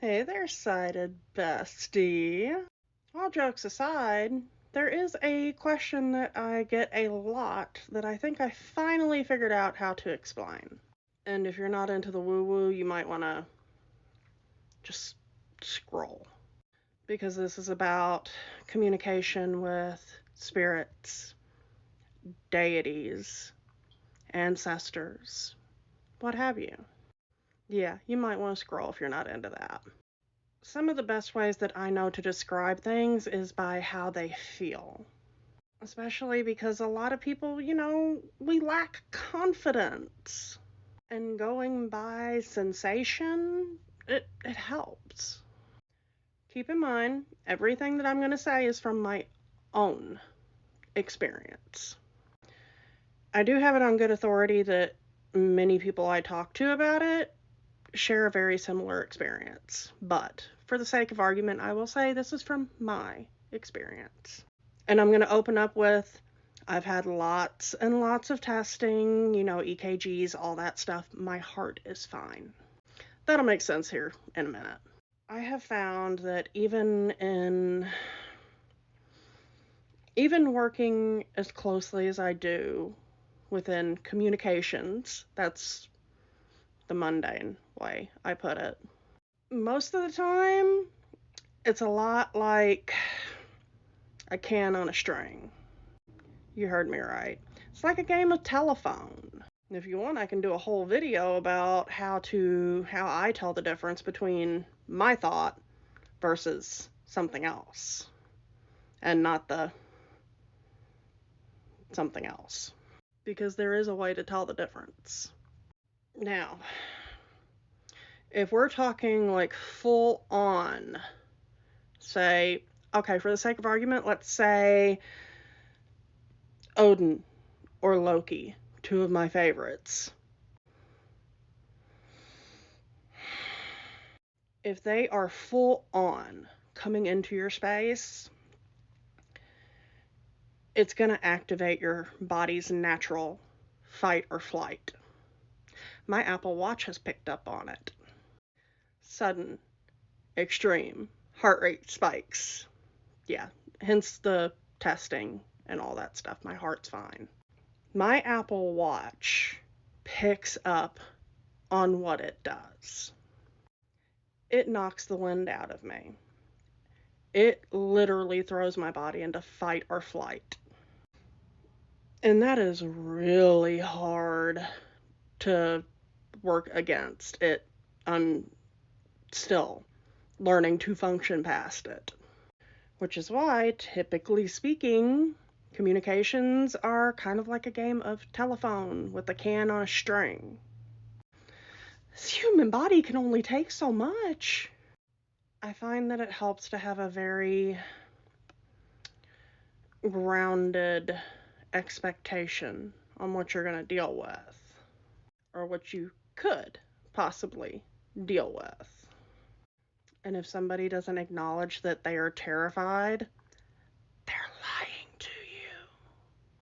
Hey there, sighted bestie. All jokes aside, there is a question that I get a lot that I think I finally figured out how to explain. And if you're not into the woo-woo, you might want to just scroll. Because this is about communication with spirits, deities, ancestors, what have you. Yeah, you might want to scroll if you're not into that. Some of the best ways that I know to describe things is by how they feel. Especially because a lot of people, we lack confidence. And going by sensation, it helps. Keep in mind, everything that I'm going to say is from my own experience. I do have it on good authority that many people I talk to about it share a very similar experience. But for the sake of argument, I will say this is from my experience. And I'm going to open up with I've had lots and lots of testing, EKGs, all that stuff. My heart is fine. That'll make sense here in a minute. I have found that even working as closely as I do within communications, that's the mundane way I put it. Most of the time, it's a lot like a can on a string. You heard me right. It's like a game of telephone. If you want, I can do a whole video about how I tell the difference between my thought versus something else. And not the something else. Because there is a way to tell the difference. Now, if we're talking like full on, say, okay, for the sake of argument, let's say Odin or Loki, two of my favorites. If they are full on coming into your space, it's going to activate your body's natural fight or flight. My Apple Watch has picked up on it. Sudden, extreme heart rate spikes. Yeah, hence the testing and all that stuff. My heart's fine. My Apple Watch picks up on what it does. It knocks the wind out of me. It literally throws my body into fight or flight. And that is really hard to work against. I'm still learning to function past it. Which is why, typically speaking, communications are kind of like a game of telephone with a can on a string. This human body can only take so much. I find that it helps to have a very grounded expectation on what you're going to deal with, or what you could possibly deal with. And if somebody doesn't acknowledge that they are terrified